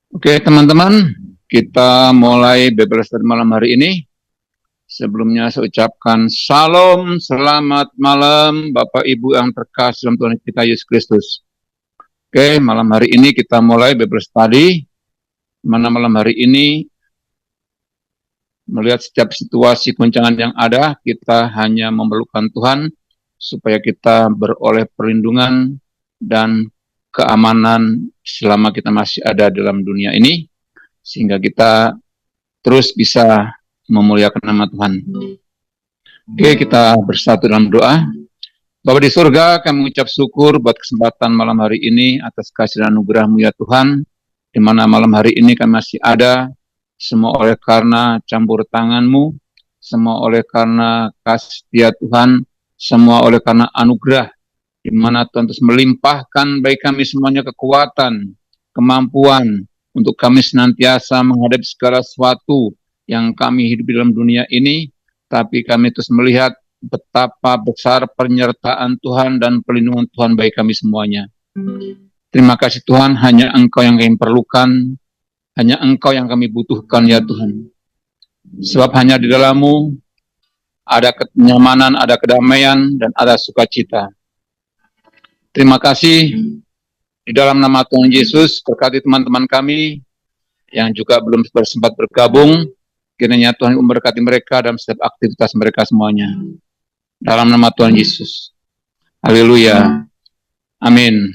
Oke, teman-teman, kita mulai Bible Study malam hari ini. Sebelumnya saya ucapkan Salam, selamat malam Bapak Ibu yang terkasih dalam Tuhan kita Yesus Kristus. Oke, malam hari ini kita mulai Bible Study. Mana malam hari ini melihat setiap situasi goncangan yang ada, kita hanya memerlukan Tuhan supaya kita beroleh perlindungan dan keamanan selama kita masih ada dalam dunia ini, sehingga kita terus bisa memuliakan nama Tuhan. Oke, kita bersatu dalam doa. Bapa di surga, kami mengucap syukur buat kesempatan malam hari ini atas kasih dan anugerah-Mu ya Tuhan, di mana malam hari ini kami masih ada, semua oleh karena campur tangan-Mu, semua oleh karena kasih setia Tuhan, semua oleh karena anugerah, di mana Tuhan terus melimpahkan bagi kami semuanya kekuatan, kemampuan, untuk kami senantiasa menghadapi segala sesuatu yang kami hidup di dalam dunia ini, tapi kami terus melihat betapa besar penyertaan Tuhan dan perlindungan Tuhan bagi kami semuanya. Terima kasih Tuhan, hanya Engkau yang kami perlukan, hanya Engkau yang kami butuhkan ya Tuhan. Sebab hanya di dalam-Mu ada kenyamanan, ada kedamaian, dan ada sukacita. Terima kasih di dalam nama Tuhan Yesus, berkati teman-teman kami yang juga belum sempat bergabung, kiranya Tuhan memberkati mereka dalam setiap aktivitas mereka semuanya. Dalam nama Tuhan Yesus. Haleluya. Amin.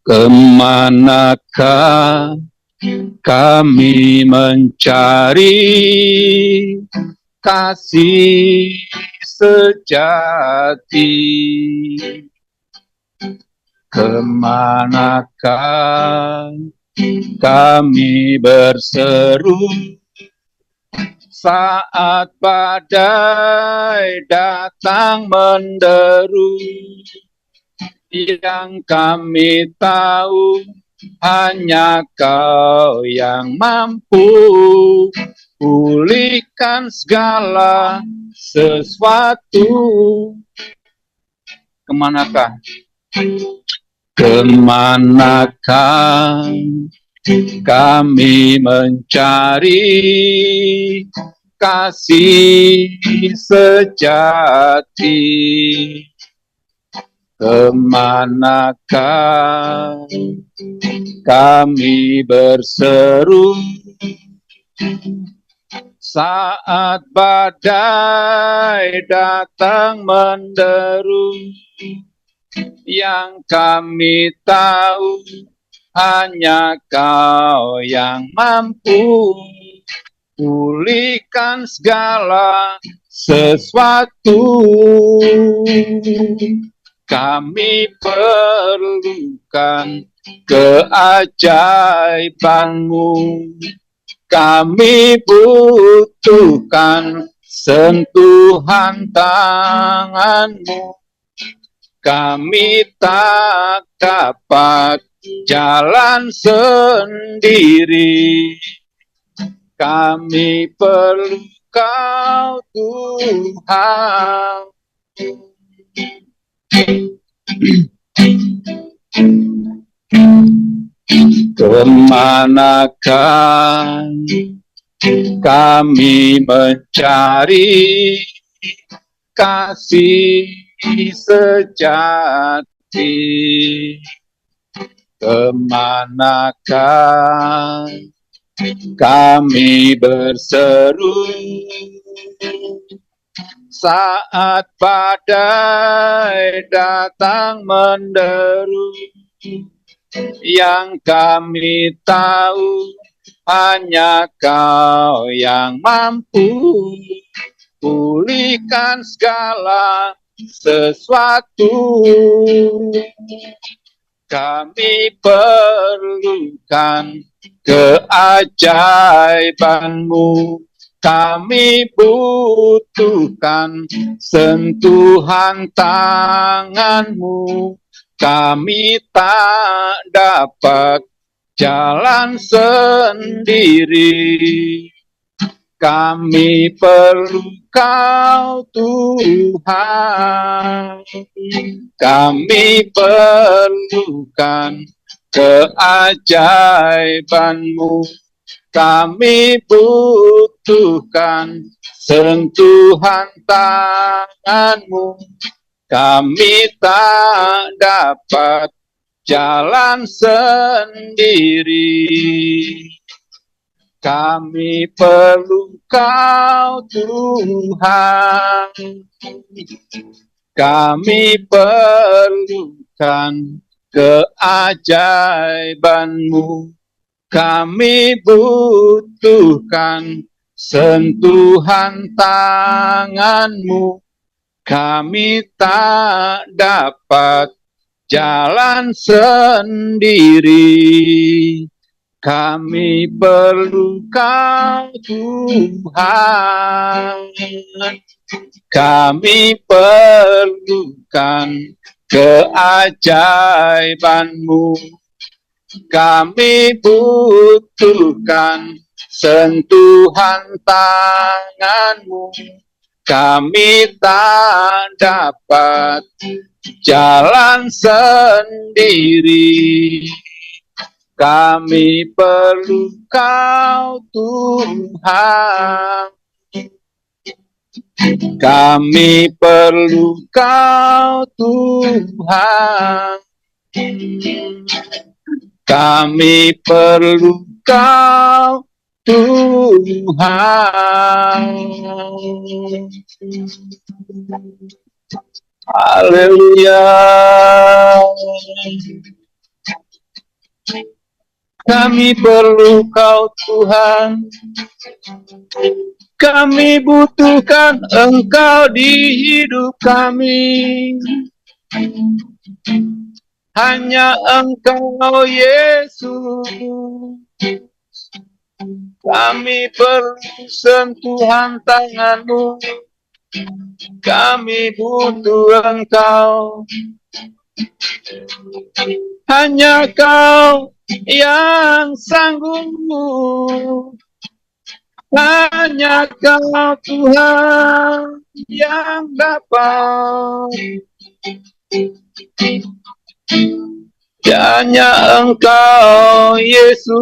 Kemanakah kami mencari kasih sejati? Kemanakah kami berseru saat badai datang menderu? Yang kami tahu hanya Kau yang mampu pulihkan segala sesuatu. Kemanakah? Kemanakah kami mencari kasih sejati? Kemanakah kami berseru saat badai datang menderu? Yang kami tahu hanya Kau yang mampu pulihkan segala sesuatu. Kami perlukan keajaiban-Mu, kami butuhkan sentuhan tangan-Mu. Kami tak dapat jalan sendiri, kami perlu Kau Tuhan. Kemanakah kami mencari kasih sejati? Kemanakah kami berseru saat badai datang menderu? Yang kami tahu hanya Kau yang mampu pulihkan segala sesuatu. Kami perlukan keajaiban-Mu, kami butuhkan sentuhan tangan-Mu. Kami tak dapat jalan sendiri, Kami perlu Kau Tuhan. Kami perlukan keajaiban-Mu. Kami butuhkan sentuhan tangan-Mu. Kami tak dapat jalan sendiri. Kami perlu Kau Tuhan. Kami perlukan keajaiban-Mu. Kami butuhkan sentuhan tangan-Mu. Kami tak dapat jalan sendiri. Kami perlu Kau Tuhan. Kami perlukan keajaiban-Mu. Kami butuhkan sentuhan tangan-Mu. Kami tak dapat jalan sendiri. Kami perlu Kau Tuhan. Kami perlu Kau Tuhan. Kami perlu Kau Tuhan. Haleluya. Kami perlu Kau Tuhan. Kami butuhkan Engkau di hidup kami. Hanya Engkau Yesus. Kami perlu sentuhan tangan-Mu. Kami butuh Engkau. Hanya Kau yang sanggup. Hanya Kau Tuhan yang dapat. Hanya Engkau Yesus.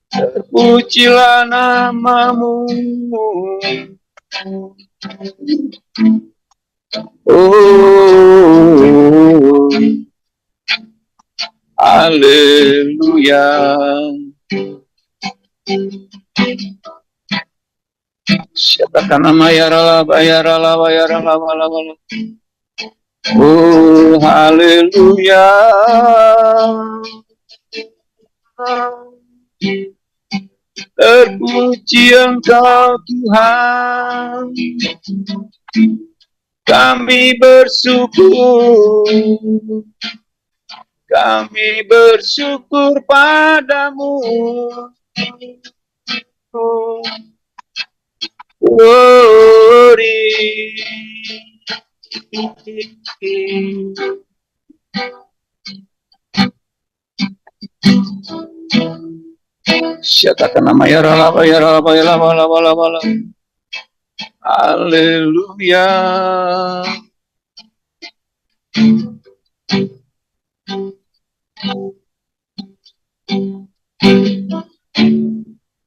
Terpujilah nama-Mu. Oh, haleluya. Siapkan nama ya rala, ya rala, ya rala, wala. Oh, haleluya. Terpuji Engkau Tuhan. Kami bersyukur. Kami bersyukur padamu. Glory. Syatakan nama ya rala, ya rala, ya rala, wala. Haleluya.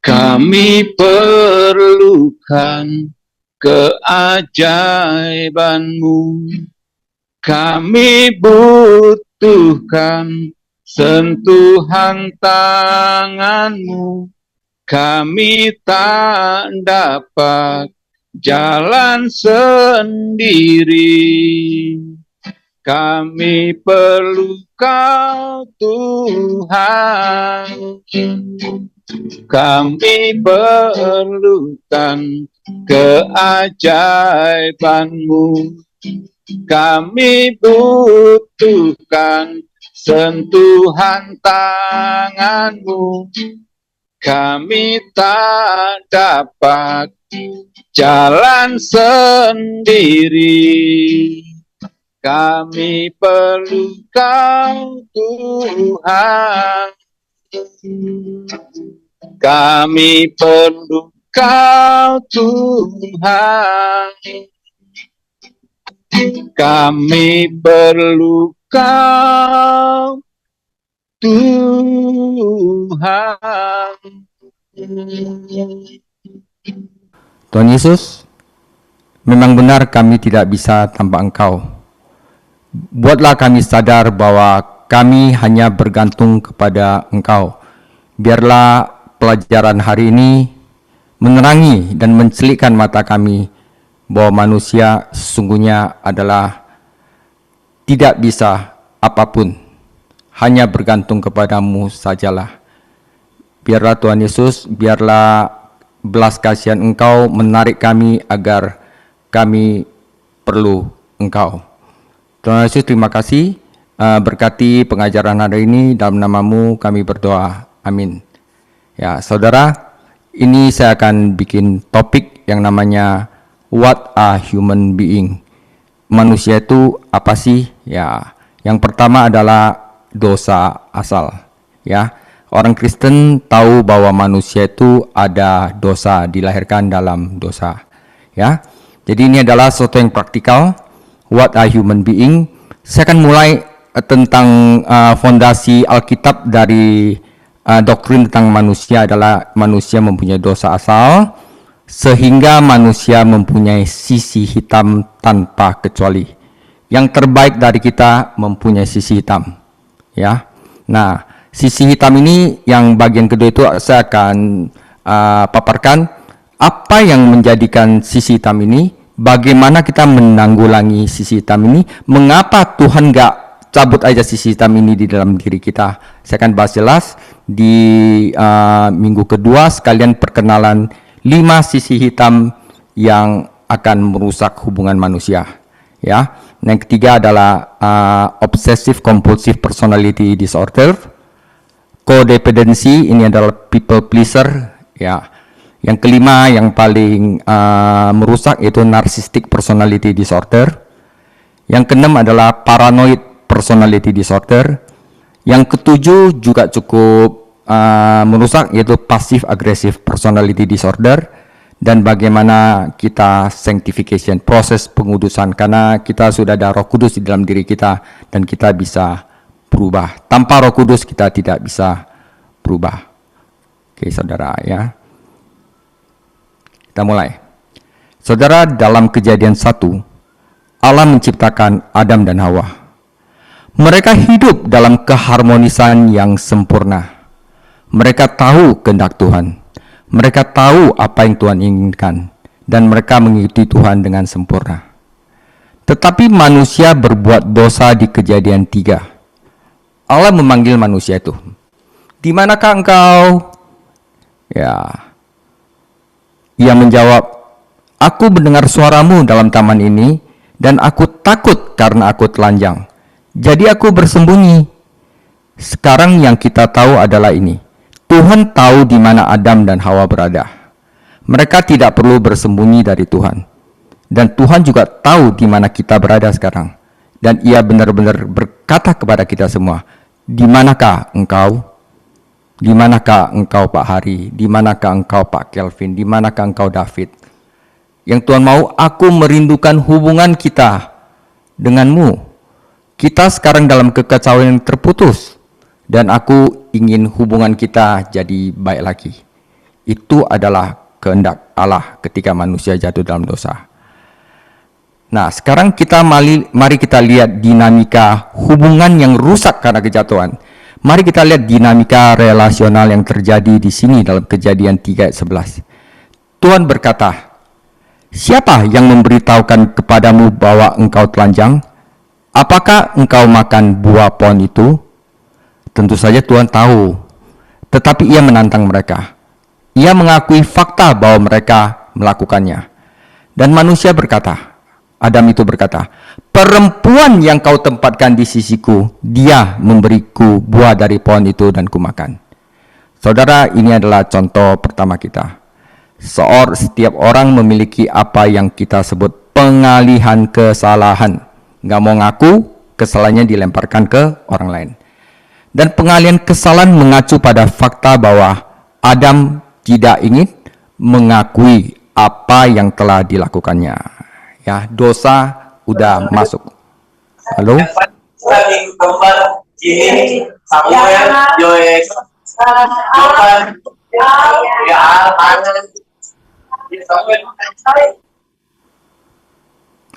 Kami perlukan keajaiban-Mu. Kami butuhkan sentuhan tangan-Mu. Kami tak dapat jalan sendiri. Kami perlu Kau Tuhan. Kami perlukan keajaiban-Mu. Kami butuhkan sentuhan tangan-Mu. Kami tak dapat jalan sendiri. Kami perlu Kau Tuhan. Kami perlu Kau Tuhan, kami perlu Kau Tuhan. Tuhan Yesus, memang benar kami tidak bisa tanpa Engkau. Buatlah kami sadar bahwa kami hanya bergantung kepada Engkau. Biarlah pelajaran hari ini menerangi dan mencelikkan mata kami bahwa manusia sesungguhnya adalah tidak bisa apapun, hanya bergantung kepadamu sajalah. Biarlah Tuhan Yesus, biarlah belas kasihan Engkau menarik kami agar kami perlu Engkau. Tuhan Yesus, terima kasih. Berkati pengajaran hari ini, dalam namamu kami berdoa. Amin. Ya, saudara, ini saya akan bikin topik yang namanya What a Human Being. Manusia itu apa sih? Ya, yang pertama adalah dosa asal. Ya, orang Kristen tahu bahwa manusia itu ada dosa, dilahirkan dalam dosa. Ya, jadi ini adalah sesuatu yang praktikal. What a Human Being. Saya akan mulai tentang fondasi Alkitab dari doktrin tentang manusia adalah manusia mempunyai dosa asal, sehingga manusia mempunyai sisi hitam tanpa kecuali. Yang terbaik dari kita mempunyai sisi hitam. Ya, nah sisi hitam ini yang bagian kedua itu saya akan paparkan apa yang menjadikan sisi hitam ini, bagaimana kita menanggulangi sisi hitam ini, mengapa Tuhan gak cabut aja sisi hitam ini di dalam diri kita. Saya akan bahas jelas di minggu kedua, sekalian perkenalan 5 sisi hitam yang akan merusak hubungan manusia. Ya, yang ketiga adalah obsessive compulsive personality disorder. Codependency, ini adalah people pleaser. Ya, yang kelima yang paling merusak yaitu narcissistic personality disorder. Yang keenam adalah paranoid personality disorder. Yang ketujuh juga cukup merusak yaitu passive aggressive personality disorder. Dan bagaimana kita sanctification, proses pengudusan, karena kita sudah ada Roh Kudus di dalam diri kita dan kita bisa berubah. Tanpa Roh Kudus kita tidak bisa berubah. Oke, saudara, ya. Kita mulai. Saudara, dalam Kejadian 1, Allah menciptakan Adam dan Hawa. Mereka hidup dalam keharmonisan yang sempurna. Mereka tahu kehendak Tuhan. Mereka tahu apa yang Tuhan inginkan. Dan mereka mengikuti Tuhan dengan sempurna. Tetapi manusia berbuat dosa di Kejadian 3. Allah memanggil manusia itu. Di manakah engkau? Ya. Ia menjawab, aku mendengar suaramu dalam taman ini, dan aku takut karena aku telanjang. Jadi aku bersembunyi. Sekarang yang kita tahu adalah ini. Tuhan tahu di mana Adam dan Hawa berada. Mereka tidak perlu bersembunyi dari Tuhan. Dan Tuhan juga tahu di mana kita berada sekarang. Dan ia benar-benar berkata kepada kita semua, di manakah engkau? Di manakah engkau Pak Hari? Di manakah engkau Pak Kelvin? Di manakah engkau David? Yang Tuhan mau, aku merindukan hubungan kita denganmu. Kita sekarang dalam kekacauan yang terputus. Dan aku ingin hubungan kita jadi baik lagi. Itu adalah kehendak Allah ketika manusia jatuh dalam dosa. Nah, sekarang mari kita lihat dinamika hubungan yang rusak karena kejatuhan. Mari kita lihat dinamika relasional yang terjadi di sini dalam Kejadian 3 ayat 11. Tuhan berkata, siapa yang memberitahukan kepadamu bahwa engkau telanjang? Apakah engkau makan buah pohon itu? Tentu saja Tuhan tahu. Tetapi ia menantang mereka. Ia mengakui fakta bahwa mereka melakukannya. Dan manusia berkata, Adam itu berkata, perempuan yang kau tempatkan di sisiku, dia memberiku buah dari pohon itu dan kumakan. Saudara, ini adalah contoh pertama kita. Setiap orang memiliki apa yang kita sebut pengalihan kesalahan. Nggak mau ngaku, kesalahannya dilemparkan ke orang lain. Dan pengalihan kesalahan mengacu pada fakta bahwa Adam tidak ingin mengakui apa yang telah dilakukannya. Ya, dosa udah masuk. Halo?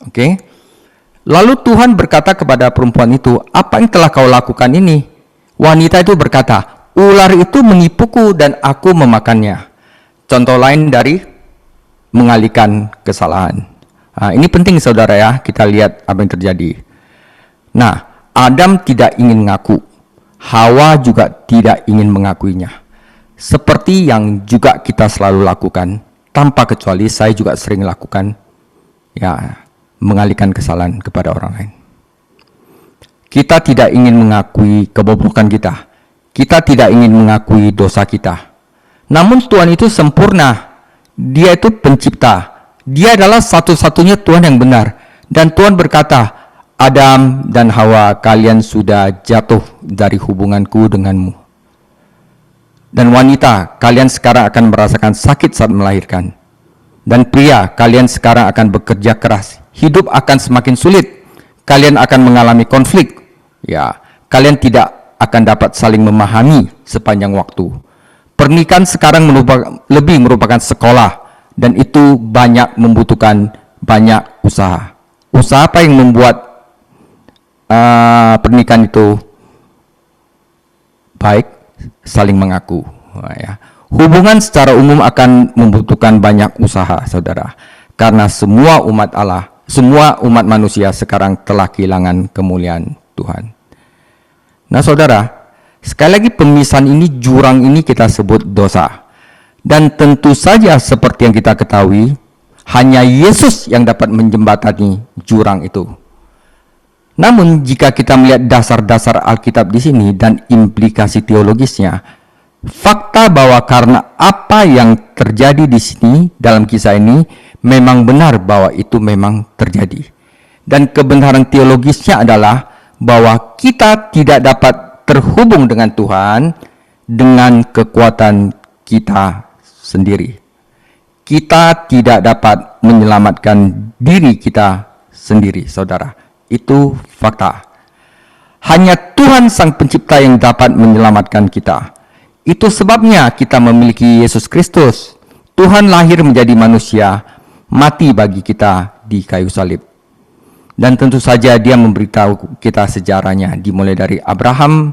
Oke. Lalu Tuhan berkata kepada perempuan itu, "Apa yang telah kau lakukan ini?" Wanita itu berkata, "Ular itu menipuku dan aku memakannya." Contoh lain dari mengalihkan kesalahan. Nah, ini penting saudara ya, kita lihat apa yang terjadi. Nah, Adam tidak ingin mengaku, Hawa juga tidak ingin mengakuinya. Seperti yang juga kita selalu lakukan, tanpa kecuali saya juga sering lakukan, ya, mengalihkan kesalahan kepada orang lain. Kita tidak ingin mengakui kebobrokan kita. Kita tidak ingin mengakui dosa kita. Namun Tuhan itu sempurna. Dia itu pencipta. Dia adalah satu-satunya Tuhan yang benar. Dan Tuhan berkata, "Adam dan Hawa, kalian sudah jatuh dari hubunganku denganmu. Dan wanita, kalian sekarang akan merasakan sakit saat melahirkan. Dan pria, kalian sekarang akan bekerja keras. Hidup akan semakin sulit. Kalian akan mengalami konflik. Ya, kalian tidak akan dapat saling memahami sepanjang waktu. Pernikahan sekarang lebih merupakan sekolah, dan itu banyak membutuhkan banyak usaha. Usaha apa yang membuat pernikahan itu baik? Saling mengaku. Ya. Hubungan secara umum akan membutuhkan banyak usaha, saudara, karena semua umat manusia sekarang telah kehilangan kemuliaan Tuhan. Nah saudara, sekali lagi pemisahan ini, jurang ini kita sebut dosa. Dan tentu saja seperti yang kita ketahui, hanya Yesus yang dapat menjembatani jurang itu. Namun jika kita melihat dasar-dasar Alkitab di sini dan implikasi teologisnya, fakta bahwa karena apa yang terjadi di sini dalam kisah ini memang benar bahwa itu memang terjadi. Dan kebenaran teologisnya adalah bahwa kita tidak dapat terhubung dengan Tuhan dengan kekuatan kita sendiri. Kita tidak dapat menyelamatkan diri kita sendiri, saudara. Itu fakta. Hanya Tuhan Sang Pencipta yang dapat menyelamatkan kita. Itu sebabnya kita memiliki Yesus Kristus. Tuhan lahir menjadi manusia, mati bagi kita di kayu salib. Dan tentu saja dia memberitahu kita sejarahnya, dimulai dari Abraham,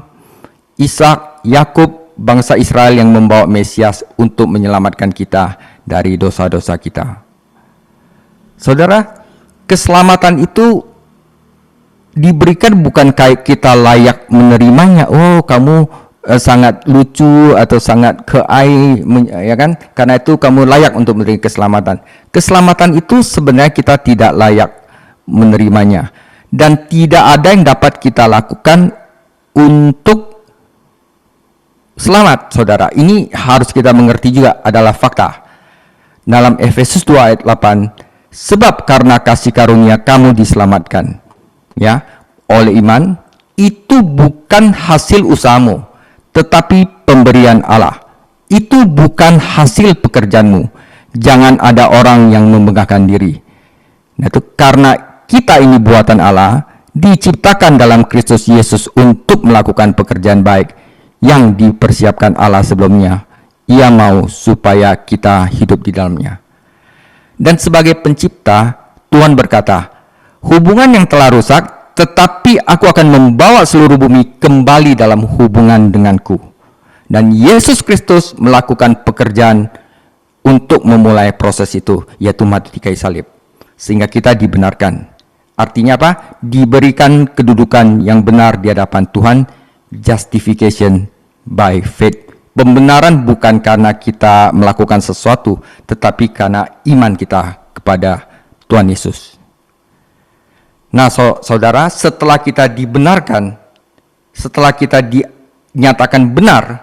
Ishak, Yakub, bangsa Israel yang membawa Mesias untuk menyelamatkan kita dari dosa-dosa kita. Saudara, keselamatan itu diberikan bukan kayak kita layak menerimanya. Oh, kamu sangat lucu atau sangat keai, ya kan? Karena itu kamu layak untuk menerima keselamatan. Keselamatan itu sebenarnya kita tidak layak menerimanya, dan tidak ada yang dapat kita lakukan untuk selamat, saudara. Ini harus kita mengerti juga, adalah fakta. Dalam Efesus 2 ayat 8, sebab karena kasih karunia kamu diselamatkan, ya, oleh iman, itu bukan hasil usahamu, tetapi pemberian Allah. Itu bukan hasil pekerjaanmu. Jangan ada orang yang membanggakan diri. Nah, itu karena kita ini buatan Allah, diciptakan dalam Kristus Yesus untuk melakukan pekerjaan baik yang dipersiapkan Allah sebelumnya. Ia mau supaya kita hidup di dalamnya. Dan sebagai pencipta, Tuhan berkata, hubungan yang telah rusak, tetapi aku akan membawa seluruh bumi kembali dalam hubungan denganku. Dan Yesus Kristus melakukan pekerjaan untuk memulai proses itu, yaitu mati di kayu salib. Sehingga kita dibenarkan. Artinya apa? Diberikan kedudukan yang benar di hadapan Tuhan, justification by faith. Pembenaran bukan karena kita melakukan sesuatu, tetapi karena iman kita kepada Tuhan Yesus. Nah, saudara, setelah kita dibenarkan, setelah kita dinyatakan benar,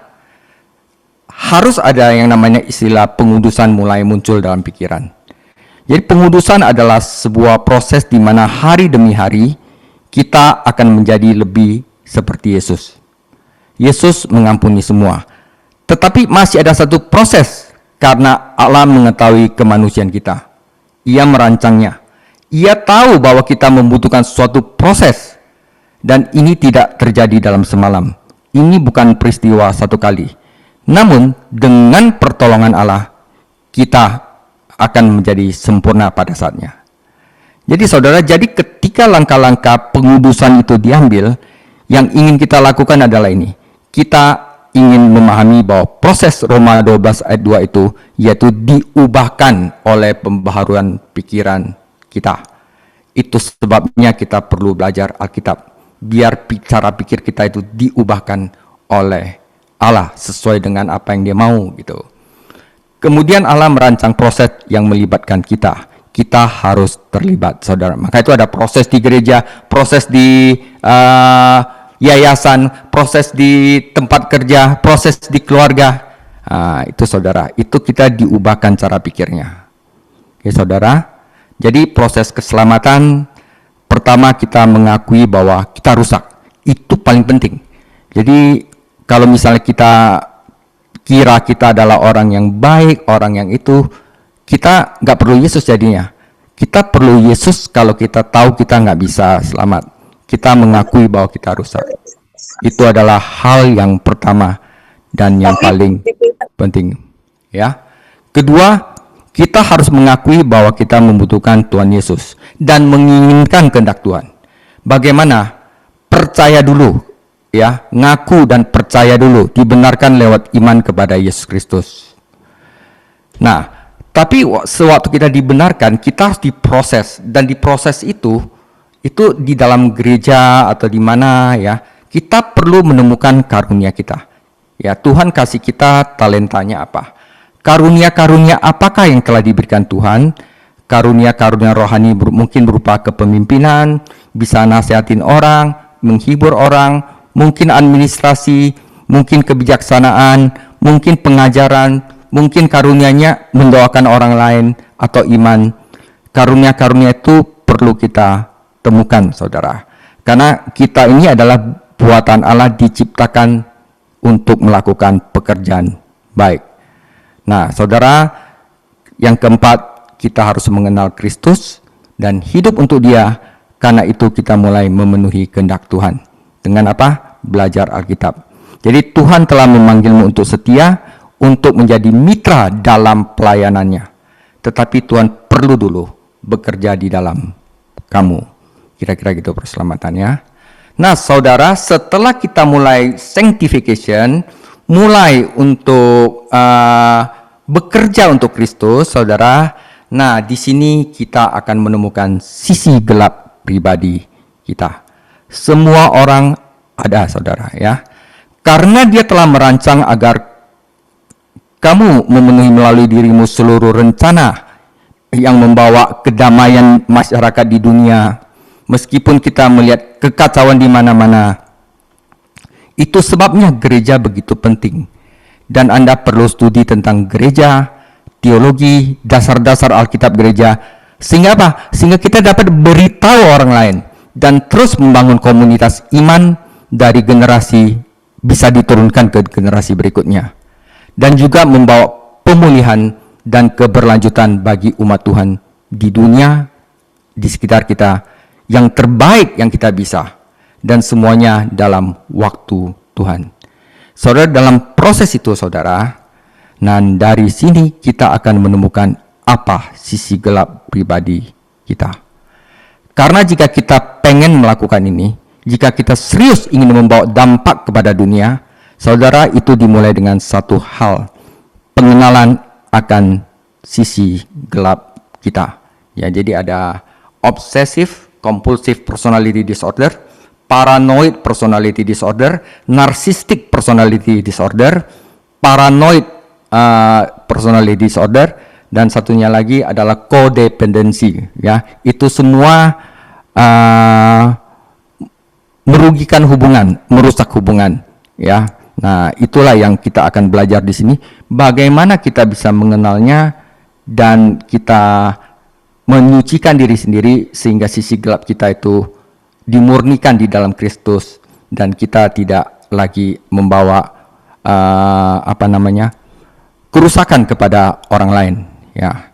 harus ada yang namanya istilah pengudusan mulai muncul dalam pikiran. Jadi pengudusan adalah sebuah proses di mana hari demi hari kita akan menjadi lebih seperti Yesus. Yesus mengampuni semua. Tetapi masih ada satu proses karena Allah mengetahui kemanusiaan kita. Ia merancangnya. Ia tahu bahwa kita membutuhkan suatu proses. Dan ini tidak terjadi dalam semalam. Ini bukan peristiwa satu kali. Namun dengan pertolongan Allah, kita akan menjadi sempurna pada saatnya. Jadi saudara, jadi ketika langkah-langkah pengudusan itu diambil, yang ingin kita lakukan adalah ini. Kita ingin memahami bahwa proses Roma 12 ayat 2 itu, yaitu diubahkan oleh pembaharuan pikiran kita. Itu sebabnya kita perlu belajar Alkitab. Biar cara pikir kita itu diubahkan oleh Allah sesuai dengan apa yang Dia mau gitu. Kemudian Allah merancang proses yang melibatkan kita. Kita harus terlibat, saudara. Maka itu ada proses di gereja, proses di yayasan, proses di tempat kerja, proses di keluarga. Itu saudara, itu kita diubahkan cara pikirnya. Oke saudara, jadi proses keselamatan pertama kita mengakui bahwa kita rusak. Itu paling penting. Jadi kalau misalnya kita kira kita adalah orang yang baik, orang yang itu, kita nggak perlu Yesus jadinya. Kita perlu Yesus kalau kita tahu kita nggak bisa selamat. Kita mengakui bahwa kita rusak. Itu adalah hal yang pertama dan yang paling penting. Ya. Kedua, kita harus mengakui bahwa kita membutuhkan Tuhan Yesus dan menginginkan kehendak Tuhan. Bagaimana? Percaya dulu, ya, ngaku dan percaya dulu, dibenarkan lewat iman kepada Yesus Kristus. Nah, tapi sewaktu kita dibenarkan, kita harus diproses, dan diproses itu di dalam gereja atau di mana, ya, kita perlu menemukan karunia kita. Ya, Tuhan kasih kita talentanya apa? Karunia-karunia apakah yang telah diberikan Tuhan? Karunia-karunia rohani mungkin berupa kepemimpinan, bisa nasihatin orang, menghibur orang, mungkin administrasi, mungkin kebijaksanaan, mungkin pengajaran, mungkin karunianya mendoakan orang lain atau iman. Karunia-karunia itu perlu kita temukan, saudara. Karena kita ini adalah buatan Allah, diciptakan untuk melakukan pekerjaan baik. Nah, saudara, yang keempat, kita harus mengenal Kristus dan hidup untuk Dia. Karena itu kita mulai memenuhi kehendak Tuhan. Dengan apa? Belajar Alkitab. Jadi Tuhan telah memanggilmu untuk setia, untuk menjadi mitra dalam pelayanannya. Tetapi Tuhan perlu dulu bekerja di dalam kamu. Kira-kira gitu perselamatannya. Nah, saudara, setelah kita mulai sanctification, mulai untuk bekerja untuk Kristus, saudara. Nah, di sini kita akan menemukan sisi gelap pribadi kita. Semua orang ada, saudara, ya. Karena Dia telah merancang agar kamu memenuhi melalui dirimu seluruh rencana yang membawa kedamaian masyarakat di dunia. Meskipun kita melihat kekacauan di mana-mana, itu sebabnya gereja begitu penting. Dan Anda perlu studi tentang gereja, teologi, dasar-dasar Alkitab gereja. Sehingga apa? Sehingga kita dapat beritahu orang lain. Dan terus membangun komunitas iman dari generasi bisa diturunkan ke generasi berikutnya. Dan juga membawa pemulihan dan keberlanjutan bagi umat Tuhan di dunia, di sekitar kita. Yang terbaik yang kita bisa. Dan semuanya dalam waktu Tuhan. Saudara, dalam proses itu, saudara, dan dari sini kita akan menemukan apa sisi gelap pribadi kita. Karena jika kita pengen melakukan ini, jika kita serius ingin membawa dampak kepada dunia, saudara, itu dimulai dengan satu hal, pengenalan akan sisi gelap kita. Ya, jadi ada obsessive compulsive personality disorder, paranoid personality disorder, narcissistic personality disorder, paranoid personality disorder, dan satunya lagi adalah codependency. Ya, itu semua merugikan hubungan, merusak hubungan. Ya, nah itulah yang kita akan belajar di sini. Bagaimana kita bisa mengenalnya dan kita menyucikan diri sendiri sehingga sisi gelap kita itu dimurnikan di dalam Kristus dan kita tidak lagi membawa kerusakan kepada orang lain, ya.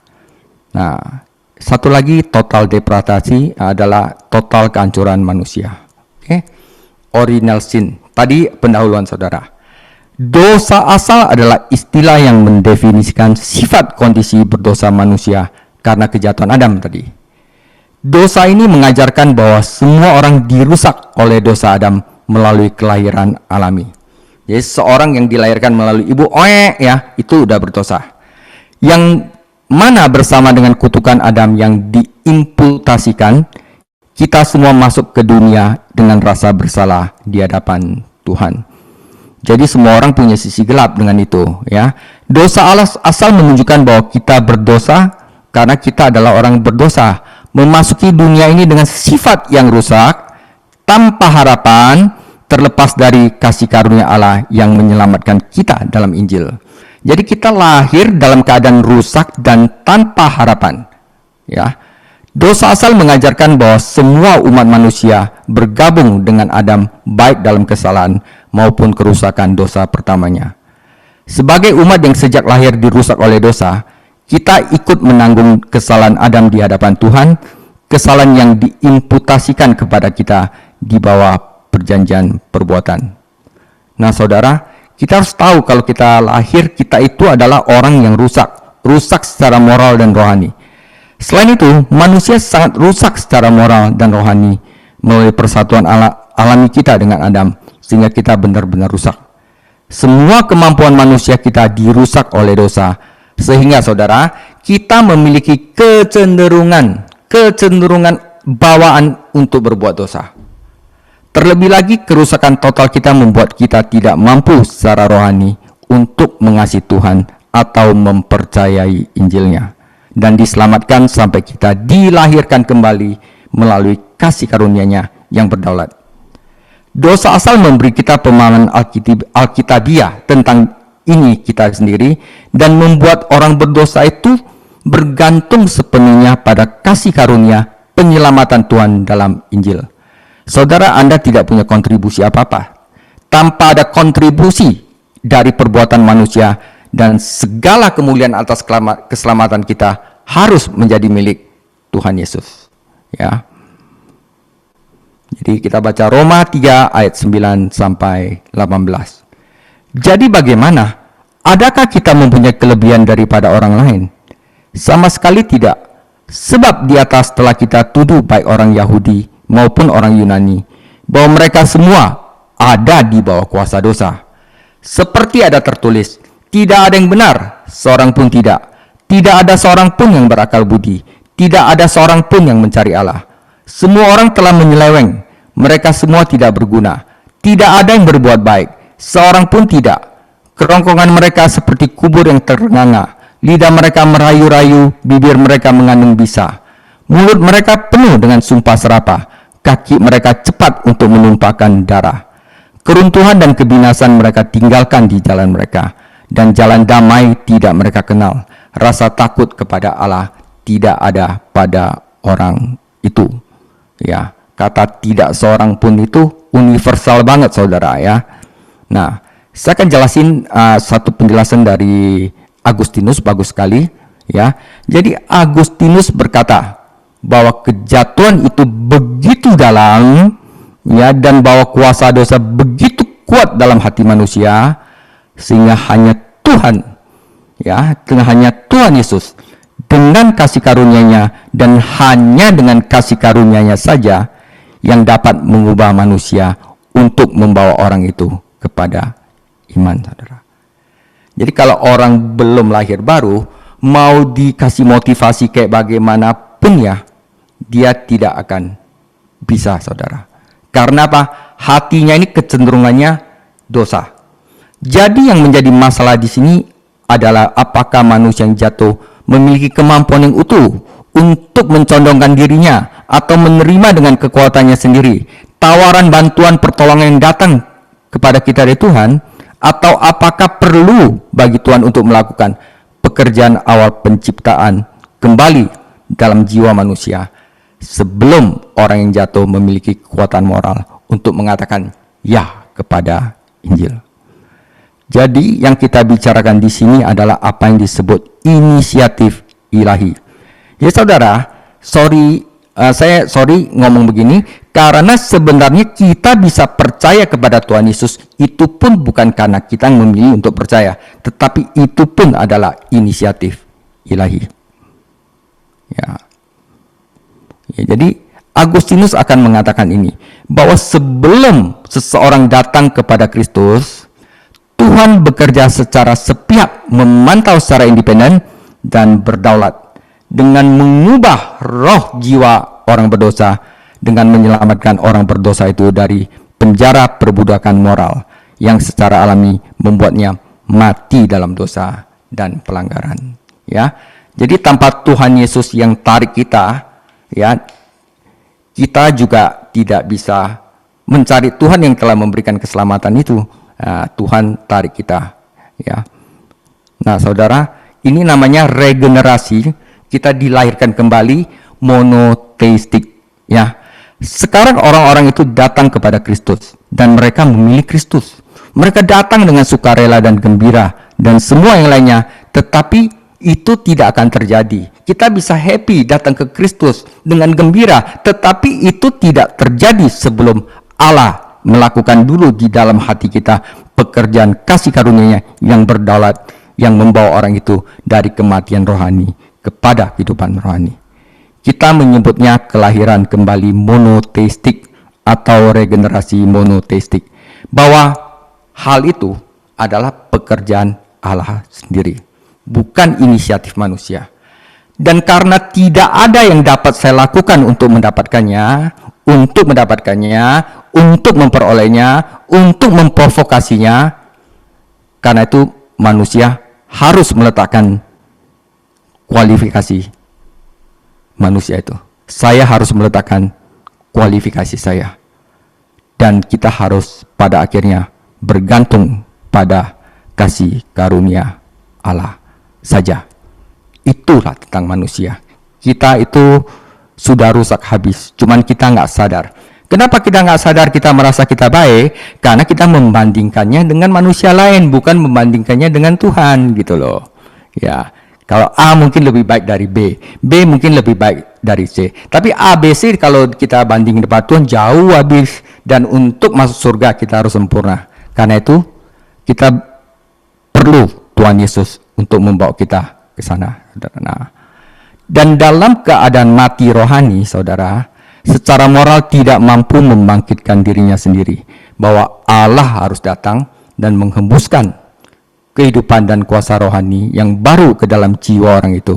Nah, satu lagi total degradasi adalah total kehancuran manusia. Oke. Original sin. Tadi pendahuluan saudara. Dosa asal adalah istilah yang mendefinisikan sifat kondisi berdosa manusia karena kejatuhan Adam tadi. Dosa ini mengajarkan bahwa semua orang dirusak oleh dosa Adam melalui kelahiran alami. Jadi seorang yang dilahirkan melalui ibu itu udah berdosa. Yang mana bersama dengan kutukan Adam yang diimputasikan, kita semua masuk ke dunia dengan rasa bersalah di hadapan Tuhan. Jadi semua orang punya sisi gelap dengan itu, ya. Dosa asal menunjukkan bahwa kita berdosa karena kita adalah orang berdosa, memasuki dunia ini dengan sifat yang rusak, tanpa harapan, terlepas dari kasih karunia Allah yang menyelamatkan kita dalam Injil. Jadi kita lahir dalam keadaan rusak dan tanpa harapan. Ya. Dosa asal mengajarkan bahwa semua umat manusia bergabung dengan Adam baik dalam kesalahan maupun kerusakan dosa pertamanya. Sebagai umat yang sejak lahir dirusak oleh dosa, kita ikut menanggung kesalahan Adam di hadapan Tuhan, kesalahan yang diimputasikan kepada kita di bawah perjanjian perbuatan. Nah, saudara, kita harus tahu kalau kita lahir, kita itu adalah orang yang rusak secara moral dan rohani. Selain itu, manusia sangat rusak secara moral dan rohani melalui persatuan alami kita dengan Adam, sehingga kita benar-benar rusak. Semua kemampuan manusia kita dirusak oleh dosa, sehingga saudara, kita memiliki kecenderungan bawaan untuk berbuat dosa. Terlebih lagi, kerusakan total kita membuat kita tidak mampu secara rohani untuk mengasihi Tuhan atau mempercayai Injilnya dan diselamatkan sampai kita dilahirkan kembali melalui kasih karunia-Nya yang berdaulat. Dosa asal memberi kita pemahaman Alkitabiah tentang ini kita sendiri dan membuat orang berdosa itu bergantung sepenuhnya pada kasih karunia penyelamatan Tuhan dalam Injil. Saudara, Anda tidak punya kontribusi apa-apa. Tanpa ada kontribusi dari perbuatan manusia, dan segala kemuliaan atas keselamatan kita harus menjadi milik Tuhan Yesus. Ya. Jadi kita baca Roma 3 ayat 9 sampai 18. Jadi bagaimana? Adakah kita mempunyai kelebihan daripada orang lain? Sama sekali tidak. Sebab di atas telah kita tuduh baik orang Yahudi maupun orang Yunani, bahwa mereka semua ada di bawah kuasa dosa. Seperti ada tertulis, tidak ada yang benar, seorang pun tidak. Tidak ada seorang pun yang berakal budi. Tidak ada seorang pun yang mencari Allah. Semua orang telah menyeleweng. Mereka semua tidak berguna. Tidak ada yang berbuat baik. Seorang pun tidak. Kerongkongan mereka seperti kubur yang ternganga. Lidah mereka merayu-rayu, bibir mereka mengandung bisa. Mulut mereka penuh dengan sumpah serapah. Kaki mereka cepat untuk menumpahkan darah. Keruntuhan dan kebinasan mereka tinggalkan di jalan mereka. Dan jalan damai tidak mereka kenal. Rasa takut kepada Allah tidak ada pada orang itu. Ya, kata tidak seorang pun itu universal banget, saudara, ya. Nah, saya akan jelasin satu penjelasan dari Agustinus, bagus sekali, ya. Jadi Agustinus berkata bahwa kejatuhan itu begitu dalam, ya, dan bahwa kuasa dosa begitu kuat dalam hati manusia, sehingga hanya Tuhan, ya, hanya Tuhan Yesus dengan kasih karunia-Nya dan hanya dengan kasih karunia-Nya saja yang dapat mengubah manusia untuk membawa orang itu kepada iman, saudara. Jadi kalau orang belum lahir baru, mau dikasih motivasi kayak bagaimanapun ya, dia tidak akan bisa, saudara. Karena apa? Hatinya ini kecenderungannya dosa. Jadi yang menjadi masalah di sini adalah apakah manusia yang jatuh memiliki kemampuan yang utuh untuk mencondongkan dirinya atau menerima dengan kekuatannya sendiri tawaran bantuan pertolongan yang datang kepada kita dari Tuhan, atau apakah perlu bagi Tuhan untuk melakukan pekerjaan awal penciptaan kembali dalam jiwa manusia sebelum orang yang jatuh memiliki kekuatan moral untuk mengatakan ya kepada Injil. Jadi yang kita bicarakan di sini adalah apa yang disebut inisiatif ilahi. Ya saudara, saya ngomong begini karena sebenarnya kita bisa percaya kepada Tuhan Yesus itu pun bukan karena kita memilih untuk percaya, tetapi itu pun adalah inisiatif ilahi. Ya, jadi Agustinus akan mengatakan ini, bahwa sebelum seseorang datang kepada Kristus, Tuhan bekerja secara sepihak, memantau secara independen dan berdaulat dengan mengubah roh jiwa orang berdosa dengan menyelamatkan orang berdosa itu dari penjara perbudakan moral yang secara alami membuatnya mati dalam dosa dan pelanggaran. Ya, jadi tanpa Tuhan Yesus yang tarik kita, ya, kita juga tidak bisa mencari Tuhan yang telah memberikan keselamatan itu. Tuhan tarik kita, ya. Nah, saudara, ini namanya regenerasi. Kita dilahirkan kembali monoteistik, ya. Sekarang orang-orang itu datang kepada Kristus dan mereka memilih Kristus. Mereka datang dengan sukarela dan gembira dan semua yang lainnya, tetapi itu tidak akan terjadi. Kita bisa happy datang ke Kristus dengan gembira, tetapi itu tidak terjadi sebelum Allah melakukan dulu di dalam hati kita pekerjaan kasih karunia-Nya yang berdaulat, yang membawa orang itu dari kematian rohani kepada kehidupan rohani. Kita menyebutnya kelahiran kembali monoteistik atau regenerasi monoteistik, bahwa hal itu adalah pekerjaan Allah sendiri, bukan inisiatif manusia. Dan karena tidak ada yang dapat saya lakukan untuk mendapatkannya, untuk memperolehnya, untuk memprovokasinya, karena itu manusia harus meletakkan kualifikasi manusia itu. Saya harus meletakkan kualifikasi saya. Dan kita harus pada akhirnya bergantung pada kasih karunia Allah saja. Itulah tentang manusia. Kita itu sudah rusak habis, cuman kita nggak sadar. Kenapa kita nggak sadar? Kita merasa kita baik karena kita membandingkannya dengan manusia lain, bukan membandingkannya dengan Tuhan, gitu loh. Ya, kalau A mungkin lebih baik dari B mungkin lebih baik dari C. Tapi A, B, C kalau kita banding depan Tuhan jauh habis. Dan untuk masuk surga kita harus sempurna. Karena itu kita perlu Tuhan Yesus untuk membawa kita ke sana. Nah, dan dalam keadaan mati rohani, saudara, secara moral tidak mampu membangkitkan dirinya sendiri, bahwa Allah harus datang dan menghembuskan kehidupan dan kuasa rohani yang baru ke dalam jiwa orang itu,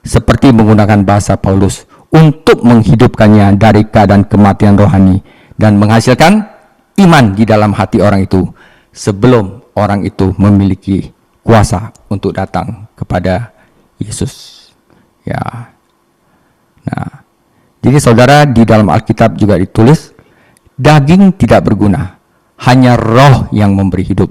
seperti menggunakan bahasa Paulus, untuk menghidupkannya dari keadaan kematian rohani dan menghasilkan iman di dalam hati orang itu sebelum orang itu memiliki kuasa untuk datang kepada Yesus. Ya. Nah, jadi saudara, di dalam Alkitab juga ditulis, daging tidak berguna, hanya roh yang memberi hidup.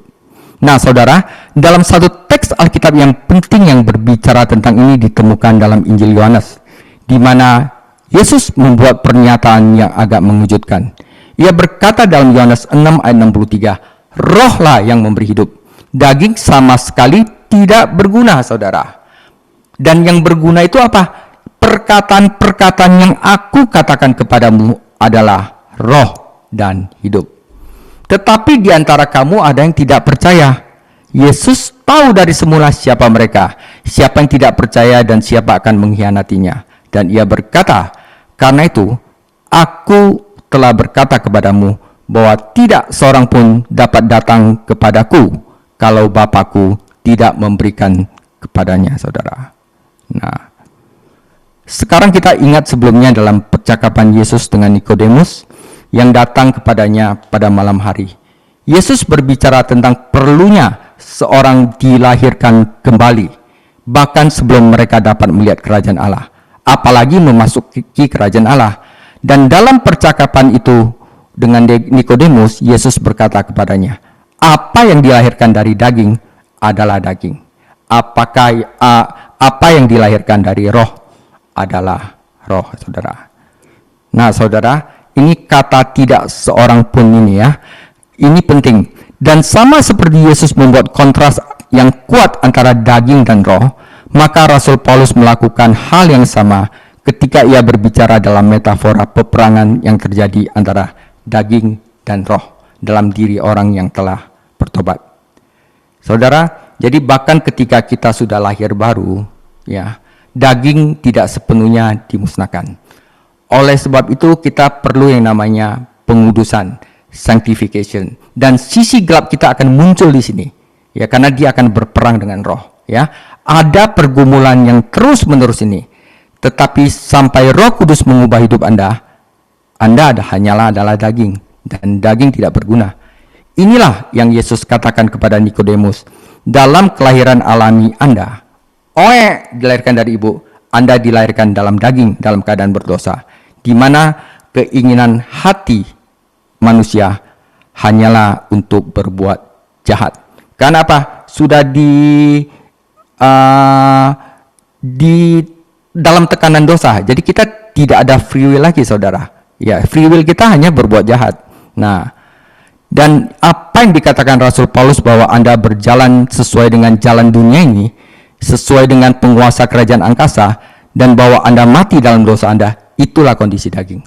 Nah, saudara, dalam satu teks Alkitab yang penting yang berbicara tentang ini ditemukan dalam Injil Yohanes, di mana Yesus membuat pernyataan yang agak mengejutkan. Ia berkata dalam Yohanes 6 ayat 63, rohlah yang memberi hidup, daging sama sekali tidak berguna, saudara. Dan yang berguna itu apa? Perkataan-perkataan yang aku katakan kepadamu adalah roh dan hidup. Tetapi di antara kamu ada yang tidak percaya. Yesus tahu dari semula siapa mereka, siapa yang tidak percaya dan siapa akan mengkhianatinya. Dan ia berkata, karena itu aku telah berkata kepadamu bahwa tidak seorang pun dapat datang kepadaku kalau Bapakku tidak memberikan kepadanya, saudara. Nah, sekarang kita ingat sebelumnya dalam percakapan Yesus dengan Nikodemus yang datang kepadanya pada malam hari. Yesus berbicara tentang perlunya seorang dilahirkan kembali, bahkan sebelum mereka dapat melihat kerajaan Allah, apalagi memasuki kerajaan Allah. Dan dalam percakapan itu dengan Nikodemus, Yesus berkata kepadanya, apa yang dilahirkan dari daging adalah daging. Apa yang dilahirkan dari roh adalah roh, saudara. Nah, saudara, ini kata tidak seorang pun ini ya. Ini penting. Dan sama seperti Yesus membuat kontras yang kuat antara daging dan roh, maka Rasul Paulus melakukan hal yang sama ketika ia berbicara dalam metafora peperangan yang terjadi antara daging dan roh dalam diri orang yang telah bertobat. Saudara, jadi bahkan ketika kita sudah lahir baru, ya, daging tidak sepenuhnya dimusnahkan. Oleh sebab itu kita perlu yang namanya pengudusan, sanctification, dan sisi gelap kita akan muncul di sini, ya, karena dia akan berperang dengan roh, ya. Ada pergumulan yang terus-menerus ini, tetapi sampai Roh Kudus mengubah hidup Anda hanyalah adalah daging, dan daging tidak berguna. Inilah yang Yesus katakan kepada Nikodemus, dalam kelahiran alami Anda, dilahirkan dari ibu, Anda dilahirkan dalam daging, dalam keadaan berdosa, di mana keinginan hati manusia hanyalah untuk berbuat jahat. Karena apa? Sudah di dalam tekanan dosa. Jadi kita tidak ada free will lagi, saudara. Ya, free will kita hanya berbuat jahat. Nah, dan apa yang dikatakan Rasul Paulus bahwa Anda berjalan sesuai dengan jalan dunia ini, sesuai dengan penguasa kerajaan angkasa, dan bahwa Anda mati dalam dosa Anda, itulah kondisi daging.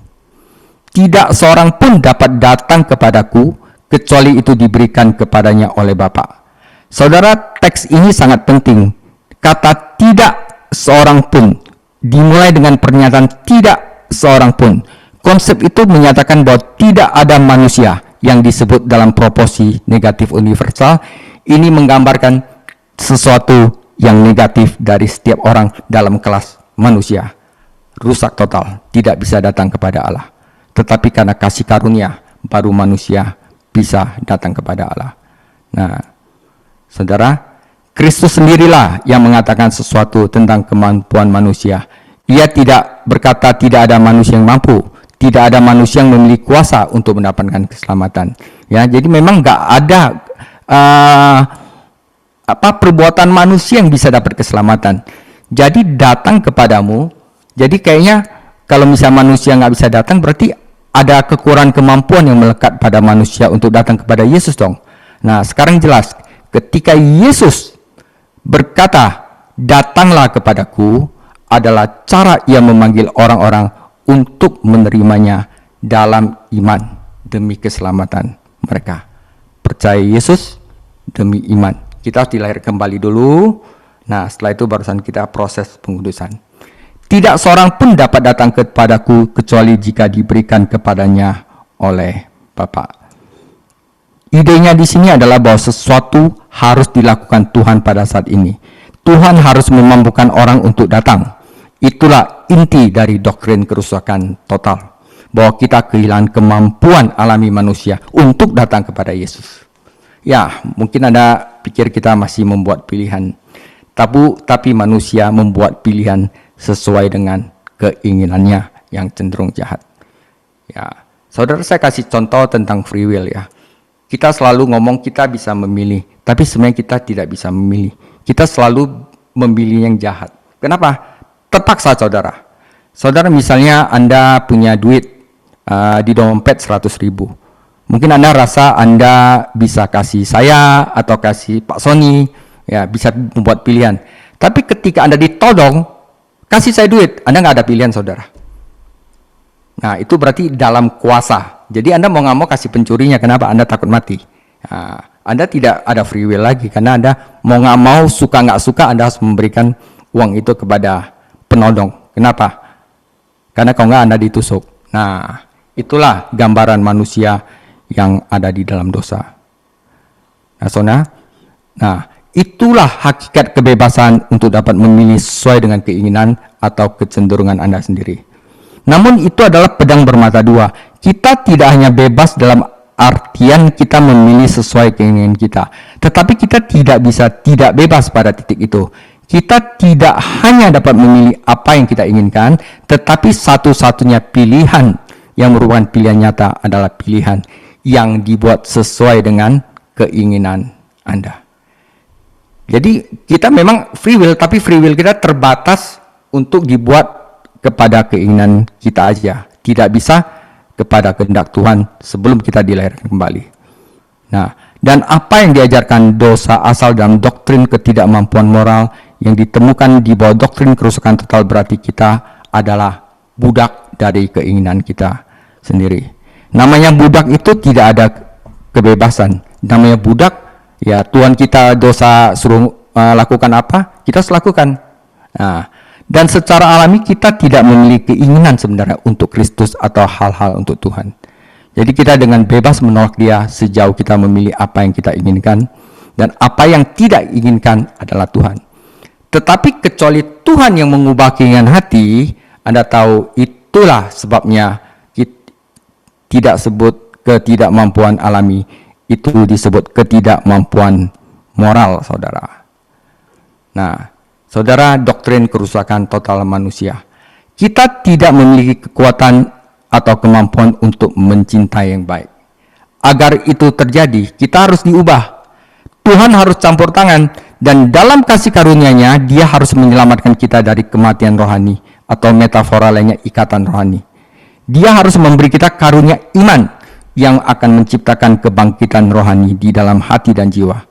Tidak seorang pun dapat datang kepadaku, kecuali itu diberikan kepadanya oleh Bapa. Saudara, teks ini sangat penting. Kata tidak seorang pun dimulai dengan pernyataan tidak seorang pun. Konsep itu menyatakan bahwa tidak ada manusia yang disebut dalam proporsi negatif universal. Ini menggambarkan sesuatu yang negatif dari setiap orang dalam kelas manusia. Rusak total, tidak bisa datang kepada Allah. Tetapi karena kasih karunia, baru manusia bisa datang kepada Allah. Nah, saudara, Kristus sendirilah yang mengatakan sesuatu tentang kemampuan manusia. Ia tidak berkata tidak ada manusia yang mampu, tidak ada manusia yang memiliki kuasa untuk mendapatkan keselamatan. Ya, jadi memang nggak ada perbuatan manusia yang bisa dapat keselamatan. Jadi datang kepadamu. Jadi kayaknya kalau misalnya manusia nggak bisa datang, berarti ada kekurangan kemampuan yang melekat pada manusia untuk datang kepada Yesus dong. Nah, sekarang jelas ketika Yesus berkata, datanglah kepadaku, adalah cara ia memanggil orang-orang untuk menerimanya dalam iman demi keselamatan mereka. Percaya Yesus demi iman. Kita harus dilahirkan kembali dulu. Nah, setelah itu barusan kita proses pengudusan. Tidak seorang pun dapat datang kepadaku kecuali jika diberikan kepadanya oleh Bapa. Idenya di sini adalah bahwa sesuatu harus dilakukan Tuhan pada saat ini. Tuhan harus memampukan orang untuk datang. Itulah inti dari doktrin kerusakan total. Bahwa kita kehilangan kemampuan alami manusia untuk datang kepada Yesus. Ya, mungkin Anda pikir kita masih membuat pilihan. Tapi manusia membuat pilihan sesuai dengan keinginannya yang cenderung jahat. Ya, saudara, saya kasih contoh tentang free will ya. Kita selalu ngomong kita bisa memilih, tapi sebenarnya kita tidak bisa memilih. Kita selalu memilih yang jahat. Kenapa? Terpaksa, saudara. Saudara, misalnya Anda punya duit di dompet 100.000. Mungkin Anda rasa Anda bisa kasih saya atau kasih Pak Sony, ya bisa membuat pilihan. Tapi ketika Anda ditodong, kasih saya duit, Anda nggak ada pilihan, saudara. Nah, itu berarti dalam kuasa. Jadi Anda mau nggak mau kasih pencurinya, kenapa? Anda takut mati. Nah, Anda tidak ada free will lagi, karena Anda mau nggak mau, suka nggak suka, Anda harus memberikan uang itu kepada penodong. Kenapa? Karena kalau nggak Anda ditusuk. Nah, itulah gambaran manusia yang ada di dalam dosa. Nah, saudara, nah itulah hakikat kebebasan untuk dapat memilih sesuai dengan keinginan atau kecenderungan Anda sendiri. Namun itu adalah pedang bermata dua. Kita tidak hanya bebas dalam artian kita memilih sesuai keinginan kita, tetapi kita tidak bisa tidak bebas pada titik itu. Kita tidak hanya dapat memilih apa yang kita inginkan, tetapi satu-satunya pilihan yang merupakan pilihan nyata adalah pilihan yang dibuat sesuai dengan keinginan Anda. Jadi kita memang free will, tapi free will kita terbatas untuk dibuat kepada keinginan kita aja. Tidak bisa kepada kehendak Tuhan sebelum kita dilahirkan kembali. Nah, Dan apa yang diajarkan dosa asal dalam doktrin ketidakmampuan moral yang ditemukan di bawah doktrin kerusakan total berarti kita adalah budak dari keinginan kita sendiri. Namanya budak itu tidak ada kebebasan. Namanya budak, ya Tuhan kita dosa suruh lakukan apa, kita harus lakukan. Nah, dan secara alami kita tidak memiliki keinginan sebenarnya untuk Kristus atau hal-hal untuk Tuhan. Jadi kita dengan bebas menolak dia sejauh kita memilih apa yang kita inginkan, dan apa yang tidak inginkan adalah Tuhan. Tetapi kecuali Tuhan yang mengubah keinginan hati, Anda tahu itulah sebabnya kita tidak sebut ketidakmampuan alami, itu disebut ketidakmampuan moral, saudara. Nah, saudara, doktrin kerusakan total manusia. Kita tidak memiliki kekuatan atau kemampuan untuk mencintai yang baik. Agar itu terjadi, kita harus diubah. Tuhan harus campur tangan, dan dalam kasih karunia-Nya, Dia harus menyelamatkan kita dari kematian rohani, atau metafora lainnya ikatan rohani. Dia harus memberi kita karunia iman yang akan menciptakan kebangkitan rohani di dalam hati dan jiwa.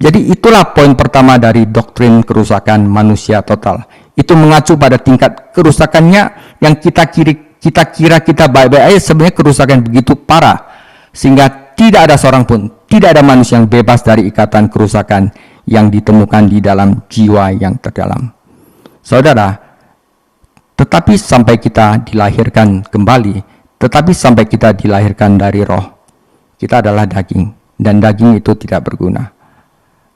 Jadi itulah poin pertama dari doktrin kerusakan manusia total. Itu mengacu pada tingkat kerusakannya yang kita kira kita baik-baik aja, sebenarnya kerusakan begitu parah sehingga tidak ada seorang pun, tidak ada manusia yang bebas dari ikatan kerusakan yang ditemukan di dalam jiwa yang terdalam. Saudara, tetapi sampai kita dilahirkan kembali, tetapi sampai kita dilahirkan dari roh, kita adalah daging, dan daging itu tidak berguna.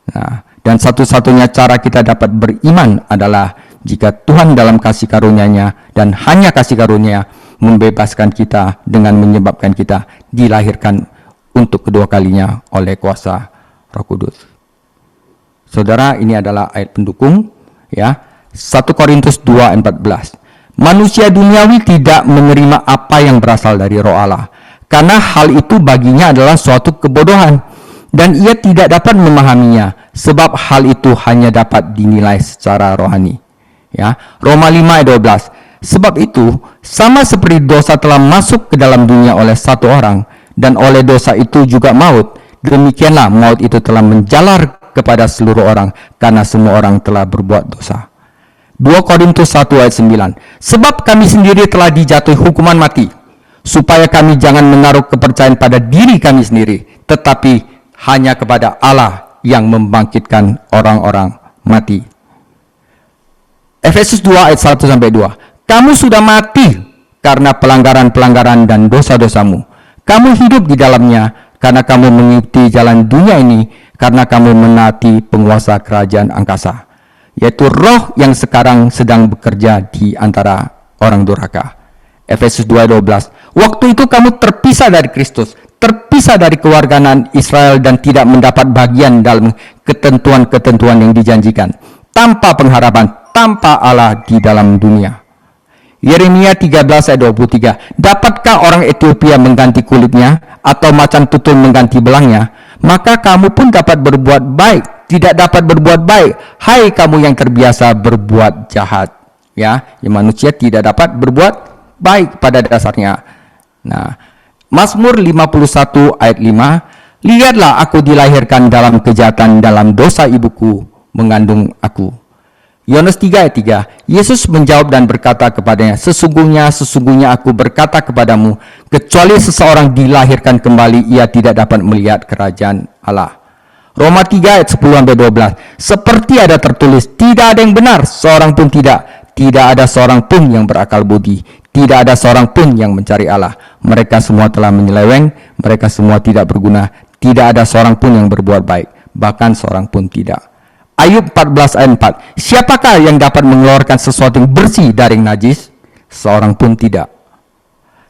Nah, dan satu-satunya cara kita dapat beriman adalah jika Tuhan dalam kasih karunia-Nya dan hanya kasih karunia membebaskan kita dengan menyebabkan kita dilahirkan untuk kedua kalinya oleh kuasa Roh Kudus. Saudara, ini adalah ayat pendukung, ya. 1 Korintus 2:14. Manusia duniawi tidak menerima apa yang berasal dari Roh Allah, karena hal itu baginya adalah suatu kebodohan, dan ia tidak dapat memahaminya, sebab hal itu hanya dapat dinilai secara rohani. Ya, Roma 5:12. Sebab itu, sama seperti dosa telah masuk ke dalam dunia oleh satu orang, dan oleh dosa itu juga maut, demikianlah maut itu telah menjalar kepada seluruh orang, karena semua orang telah berbuat dosa. 2 Korintus 1:9. Sebab kami sendiri telah dijatuhi hukuman mati, supaya kami jangan menaruh kepercayaan pada diri kami sendiri, tetapi hanya kepada Allah yang membangkitkan orang-orang mati. Efesus 2:1-2. Kamu sudah mati karena pelanggaran-pelanggaran dan dosa-dosamu. Kamu hidup di dalamnya karena kamu mengikuti jalan dunia ini, karena kamu menaati penguasa kerajaan angkasa, yaitu roh yang sekarang sedang bekerja di antara orang durhaka. Efesus 2:12. Waktu itu kamu terpisah dari Kristus, terpisah dari kewarganegaraan Israel dan tidak mendapat bagian dalam ketentuan-ketentuan yang dijanjikan, tanpa pengharapan, tanpa Allah di dalam dunia. Yeremia 13:23. Dapatkah orang Ethiopia mengganti kulitnya, atau macan tutul mengganti belangnya? Maka kamu pun dapat berbuat baik, tidak dapat berbuat baik, hai kamu yang terbiasa berbuat jahat. Ya, manusia tidak dapat berbuat baik pada dasarnya. Nah, Mazmur 51:5. Lihatlah aku dilahirkan dalam kejahatan, dalam dosa ibuku mengandung aku. Yohanes 3:3. Yesus menjawab dan berkata kepadanya, sesungguhnya aku berkata kepadamu, kecuali seseorang dilahirkan kembali, ia tidak dapat melihat kerajaan Allah. Roma 3:10-12. Seperti ada tertulis, tidak ada yang benar, seorang pun tidak ada seorang pun yang berakal budi, tidak ada seorang pun yang mencari Allah. Mereka semua telah menyeleweng, mereka semua tidak berguna, tidak ada seorang pun yang berbuat baik, bahkan seorang pun tidak. Ayub 14:4. Siapakah yang dapat mengeluarkan sesuatu yang bersih dari yang najis? Seorang pun tidak.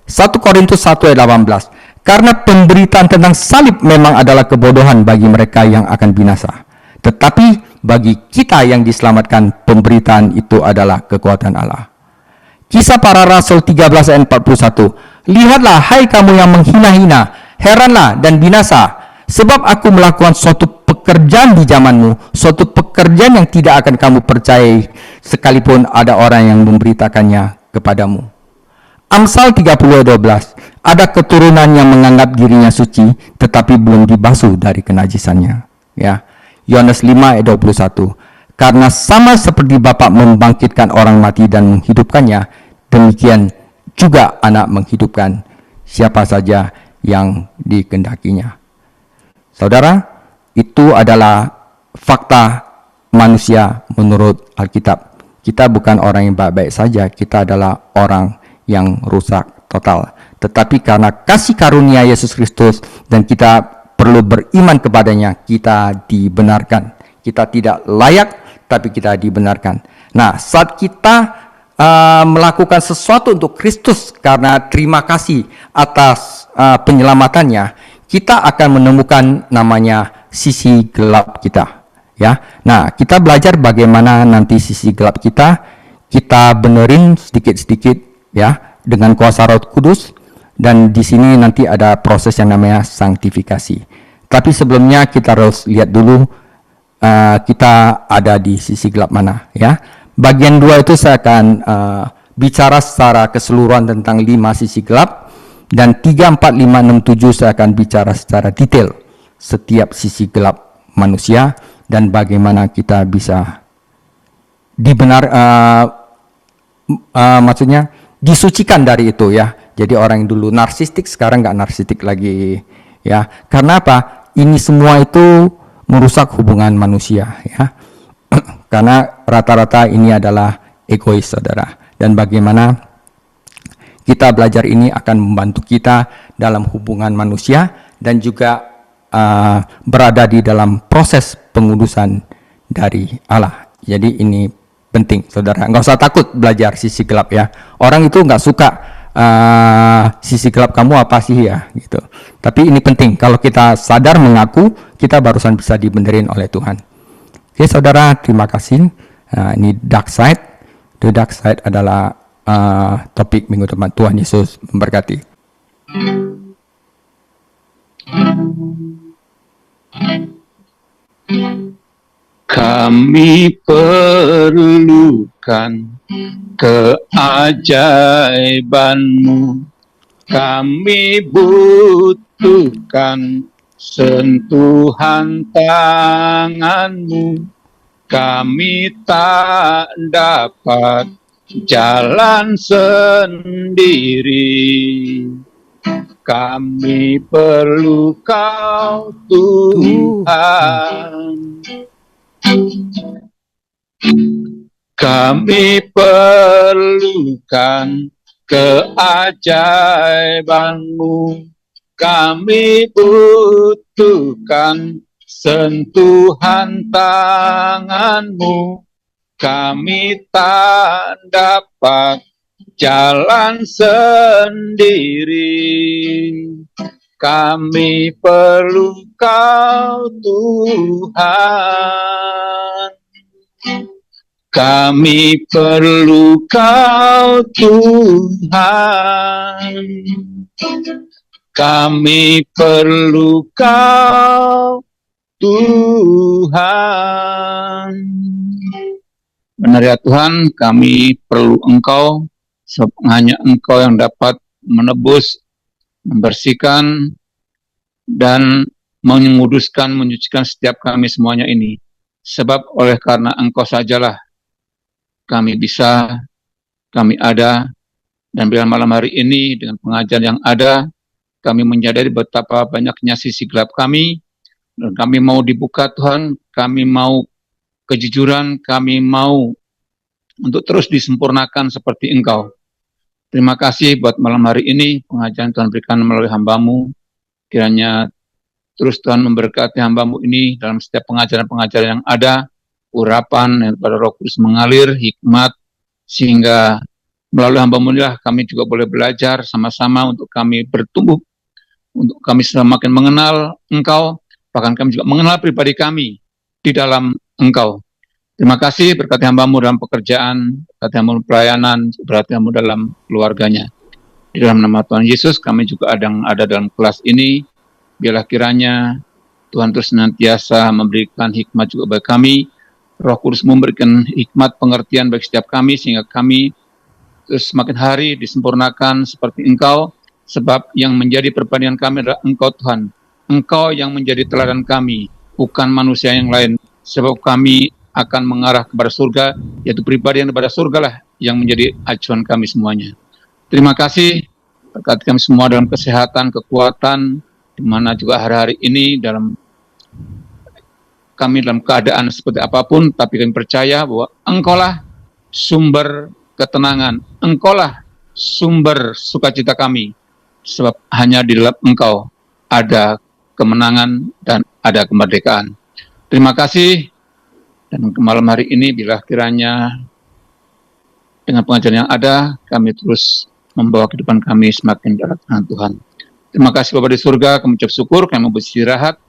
1 Korintus 1:18. Karena pemberitaan tentang salib memang adalah kebodohan bagi mereka yang akan binasa, tetapi bagi kita yang diselamatkan, pemberitaan itu adalah kekuatan Allah. Kisah Para Rasul 13:41. Lihatlah hai kamu yang menghina-hina, heranlah dan binasa, sebab aku melakukan suatu pekerjaan di zamanmu, suatu pekerjaan yang tidak akan kamu percayai sekalipun ada orang yang memberitakannya kepadamu. Amsal 30:12. Ada keturunan yang menganggap dirinya suci tetapi belum dibasuh dari kenajisannya. Ya. Yohanes 5 ayat 21. Karena sama seperti Bapa membangkitkan orang mati dan menghidupkannya, demikian juga Anak menghidupkan siapa saja yang dikehendakinya. Saudara, itu adalah fakta manusia menurut Alkitab. Kita bukan orang yang baik-baik saja, kita adalah orang yang rusak total. Tetapi karena kasih karunia Yesus Kristus dan kita perlu beriman kepadanya, kita dibenarkan. Kita tidak layak, tapi kita dibenarkan. Nah, saat kita melakukan sesuatu untuk Kristus karena terima kasih atas penyelamatannya, kita akan menemukan namanya sisi gelap kita. Ya, nah kita belajar bagaimana nanti sisi gelap kita benerin sedikit-sedikit ya dengan kuasa Roh Kudus. Dan di sini nanti ada proses yang namanya sanktifikasi. Tapi sebelumnya kita harus lihat dulu kita ada di sisi gelap mana ya. Bagian 2 itu saya akan bicara secara keseluruhan tentang 5 sisi gelap, dan 3, 4, 5, 6, 7 saya akan bicara secara detail setiap sisi gelap manusia dan bagaimana kita bisa maksudnya disucikan dari itu ya. Jadi orang yang dulu narsistik sekarang nggak narsistik lagi ya. Karena apa? Ini semua itu merusak hubungan manusia ya. Karena rata-rata ini adalah egois, saudara. Dan bagaimana kita belajar ini akan membantu kita dalam hubungan manusia dan juga berada di dalam proses pengudusan dari Allah. Jadi ini penting, saudara. Nggak usah takut belajar sisi gelap ya. Orang itu nggak suka sisi gelap kamu apa sih ya gitu. Tapi ini penting, kalau kita sadar mengaku, kita barusan bisa dibenerin oleh Tuhan. Oke saudara, terima kasih. Ini dark side. The dark side adalah topik minggu depan. Tuhan Yesus memberkati. Kami perlukan keajaiban-Mu, kami butuhkan sentuhan tangan-Mu, kami tak dapat jalan sendiri, kami perlu Kau Tuhan. Kami perlukan keajaiban-Mu, kami butuhkan sentuhan tangan-Mu, kami tak dapat jalan sendiri, kami perlu Kau Tuhan. Kami perlu Kau Tuhan. Kami perlu Kau Tuhan. Benar ya Tuhan, kami perlu Engkau, sebab hanya Engkau yang dapat menebus, membersihkan, dan menguduskan, menyucikan setiap kami semuanya ini. Sebab oleh karena Engkau sajalah kami bisa, kami ada, dan bila malam hari ini dengan pengajaran yang ada, kami menyadari betapa banyaknya sisi gelap kami, dan kami mau dibuka Tuhan, kami mau kejujuran, kami mau untuk terus disempurnakan seperti Engkau. Terima kasih buat malam hari ini, pengajaran Tuhan berikan melalui hamba-Mu, kiranya terus Tuhan memberkati hamba-Mu ini dalam setiap pengajaran-pengajaran yang ada, urapan yang pada Roh Kudus mengalir, hikmat, sehingga melalui hamba-Mu inilah kami juga boleh belajar sama-sama untuk kami bertumbuh, untuk kami semakin mengenal Engkau, bahkan kami juga mengenal pribadi kami di dalam Engkau. Terima kasih, berkati hamba-Mu dalam pekerjaan, berkati hamba-Mu pelayanan, berkati hamba-Mu dalam keluarganya. Di dalam nama Tuhan Yesus, kami juga ada dalam kelas ini. Biarlah kiranya Tuhan terus senantiasa memberikan hikmat juga bagi kami. Roh Kudus memberikan hikmat pengertian bagi setiap kami, sehingga kami terus semakin hari disempurnakan seperti Engkau, Sebab yang menjadi perbandingan kami adalah Engkau Tuhan. Engkau yang menjadi teladan kami, bukan manusia yang lain. Sebab kami akan mengarah kepada surga, yaitu pribadi yang kepada surga lah yang menjadi acuan kami semuanya. Terima kasih, berkati kami semua dalam kesehatan, kekuatan, di mana juga hari-hari ini kami dalam keadaan seperti apapun, tapi kami percaya bahwa Engkaulah sumber ketenangan, Engkaulah sumber sukacita kami, sebab hanya di dalam Engkau ada kemenangan dan ada kemerdekaan. Terima kasih, dan malam hari ini bila kiranya dengan pengajaran yang ada, kami terus membawa kehidupan kami semakin dekat dengan Tuhan. Terima kasih Bapa di surga, kami ucap syukur, kami mau beristirahat,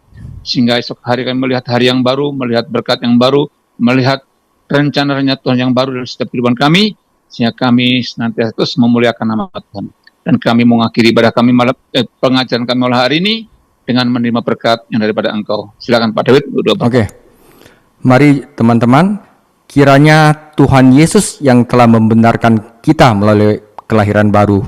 sehingga esok hari kami melihat hari yang baru, melihat berkat yang baru, melihat rencana-rencana Tuhan yang baru dalam setiap kehidupan kami, sehingga kami senantiasa terus memuliakan nama Tuhan. Dan kami mengakhiri ibadah kami pengajaran kami malam hari ini dengan menerima berkat yang daripada Engkau. Silakan Pak David. Oke. Mari teman-teman, kiranya Tuhan Yesus yang telah membenarkan kita melalui kelahiran baru,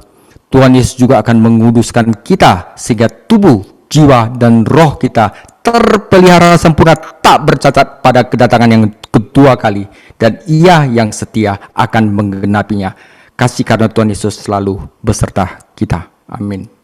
Tuhan Yesus juga akan menguduskan kita sehingga tubuh, jiwa, dan roh kita terpelihara sempurna, tak bercacat pada kedatangan yang kedua kali, dan Ia yang setia akan menggenapinya. Kasih karena Tuhan Yesus selalu beserta kita. Amin.